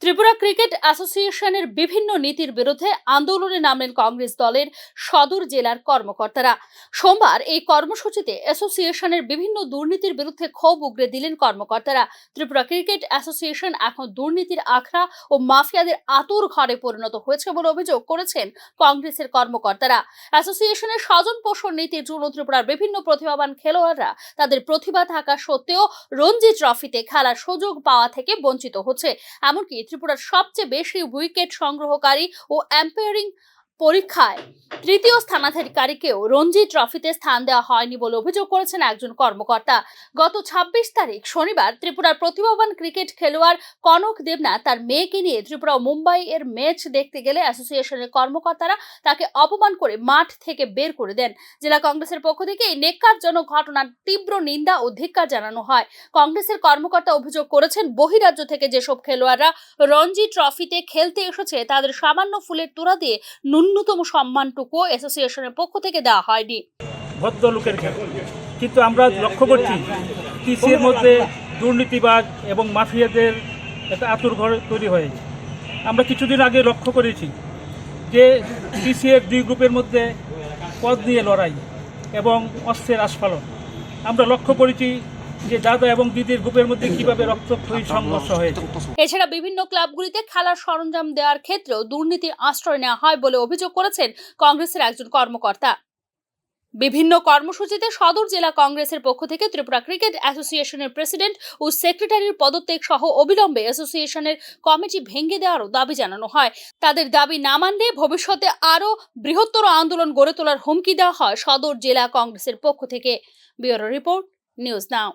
Tripura cricket অ্যাসোসিয়েশনের বিভিন্ন নীতির বিরুদ্ধে আন্দোলনে নামলেন কংগ্রেস দলের সদর জেলার কর্মকর্তারা। সোমবার এই কর্মসূচিতে অ্যাসোসিয়েশনের বিভিন্ন দুর্নীতির বিরুদ্ধে ক্ষোভ উগরে দিলেন কর্মকর্তারা। ত্রিপুরা ক্রিকেট অ্যাসোসিয়েশন এখন দুর্নীতির আখড়া ও মাফিয়াদের আতুর ঘরে পরিণত হয়েছে বলে অভিযোগ করেছেন কংগ্রেসের কর্মকর্তারা। অ্যাসোসিয়েশনের স্বজন পোষণ নীতির জন্য ত্রিপুরার বিভিন্ন প্রতিভাবান খেলোয়াড়রা তাদের প্রতিভা থাকা সত্ত্বেও রঞ্জি ট্রফিতে খেলার সুযোগ পাওয়া থেকে বঞ্চিত হচ্ছে। এমনকি ত্রিপুরার সবচেয়ে বেশি উইকেট সংগ্রহকারী ও এম্পায়ারিং পরীক্ষায় তৃতীয় স্থানাধিকারীকেও রঞ্জি ট্রফিতে স্থান দেওয়া হয়নি বলে অভিযোগ করেছেন একজন কর্মকর্তা। গত ২৬ তারিখ শনিবার ত্রিপুরার প্রতিভাবান ক্রিকেট খেলোয়াড় কনক দেবনাথ তার মেয়েকে নিয়ে ত্রিপুরা ও মুম্বাই এর ম্যাচ দেখতে গেলে অ্যাসোসিয়েশনের কর্মকর্তারা তাকে অপমান করে মাঠ থেকে বের করে দেন। জেলা কংগ্রেসের পক্ষ থেকে এই নেক্কারজনক ঘটনার তীব্র নিন্দা ও ধিক্কার জানানো হয়। কংগ্রেসের কর্মকর্তা অভিযোগ করেছেন, বহিরাজ্য থেকে যেসব খেলোয়াড়রা রঞ্জি ট্রফিতে খেলতে এসেছে তাদের সামান্য ফুলের তোড়া দিয়ে ন্যূনতম সম্মানটুকু অ্যাসোসিয়েশনের পক্ষ থেকে দেওয়া হয়নি। ভদ্রলোকের খেলা, কিন্তু আমরা লক্ষ্য করছি টিসির মধ্যে দুর্নীতিবাজ এবং মাফিয়াদের একটা আতুর ঘর তৈরি হয়েছে। আমরা কিছুদিন আগে লক্ষ্য করেছি যে টিসিএর দুই গ্রুপের মধ্যে পদ নিয়ে লড়াই এবং অস্ত্রের আস্ফালন। আমরা লক্ষ্য করেছি যে দাদা এবং দিদির গ্রুপের মধ্যে কিভাবে রক্তক্ষয়ী সংঘর্ষ হয়েছে। এছাড়া বিভিন্ন ক্লাবগুলিতে খেলার সরঞ্জাম দেওয়ার ক্ষেত্রেও দুর্নীতির আশ্রয় নেওয়া হয় বলে অভিযোগ করেছেন কংগ্রেসের একজন কর্মকর্তা। বিভিন্ন কর্মসূচিতে সদর জেলা কংগ্রেসের পক্ষ থেকে ত্রিপুরা ক্রিকেট অ্যাসোসিয়েশনের প্রেসিডেন্ট ও সেক্রেটারির পদত্যাগ সহ অবিলম্বে অ্যাসোসিয়েশনের কমিটি ভেঙে দেওয়ারও দাবি জানানো হয়। তাদের দাবি না মানলে ভবিষ্যতে আরও বৃহত্তর আন্দোলন গড়ে তোলার হুমকি দেওয়া হয় সদর জেলা কংগ্রেসের পক্ষ থেকে। Bureau report, news now.